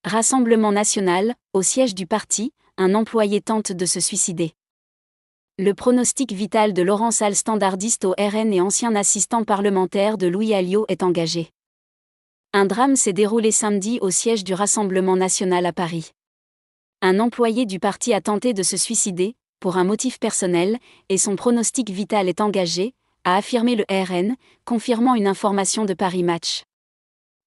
Rassemblement national, au siège du parti, un employé tente de se suicider. Le pronostic vital de Laurent Sall, standardiste au RN et ancien assistant parlementaire de Louis Alliot, est engagé. Un drame s'est déroulé samedi au siège du Rassemblement national à Paris. Un employé du parti a tenté de se suicider, pour un motif personnel, et son pronostic vital est engagé, a affirmé le RN, confirmant une information de Paris Match.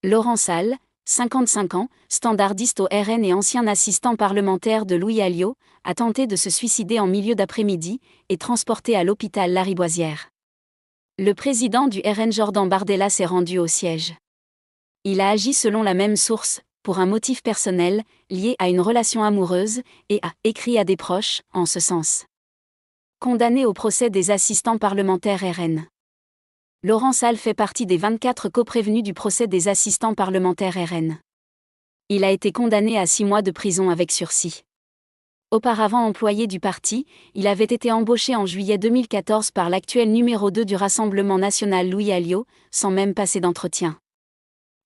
Laurent Sall, 55 ans, standardiste au RN et ancien assistant parlementaire de Louis Alliot, a tenté de se suicider en milieu d'après-midi, et transporté à l'hôpital Lariboisière. Le président du RN, Jordan Bardella, s'est rendu au siège. Il a agi selon la même source, pour un motif personnel, lié à une relation amoureuse, et a écrit à des proches, en ce sens. Condamné au procès des assistants parlementaires RN. Laurent Sall fait partie des 24 coprévenus du procès des assistants parlementaires RN. Il a été condamné à 6 mois de prison avec sursis. Auparavant employé du parti, il avait été embauché en juillet 2014 par l'actuel numéro 2 du Rassemblement national Louis Alliot, sans même passer d'entretien.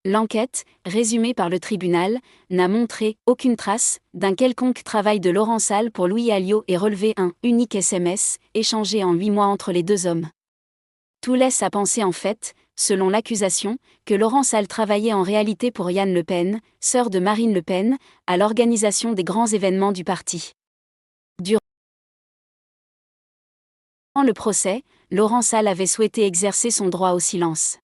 L'enquête, résumée par le tribunal, n'a montré aucune trace d'un quelconque travail de Laurent Sall pour Louis Alliot et relevé un unique SMS, échangé en 8 mois entre les deux hommes. Tout laisse à penser en fait, selon l'accusation, que Laurent Sall travaillait en réalité pour Yann Le Pen, sœur de Marine Le Pen, à l'organisation des grands événements du parti. Durant le procès, Laurent Sall avait souhaité exercer son droit au silence.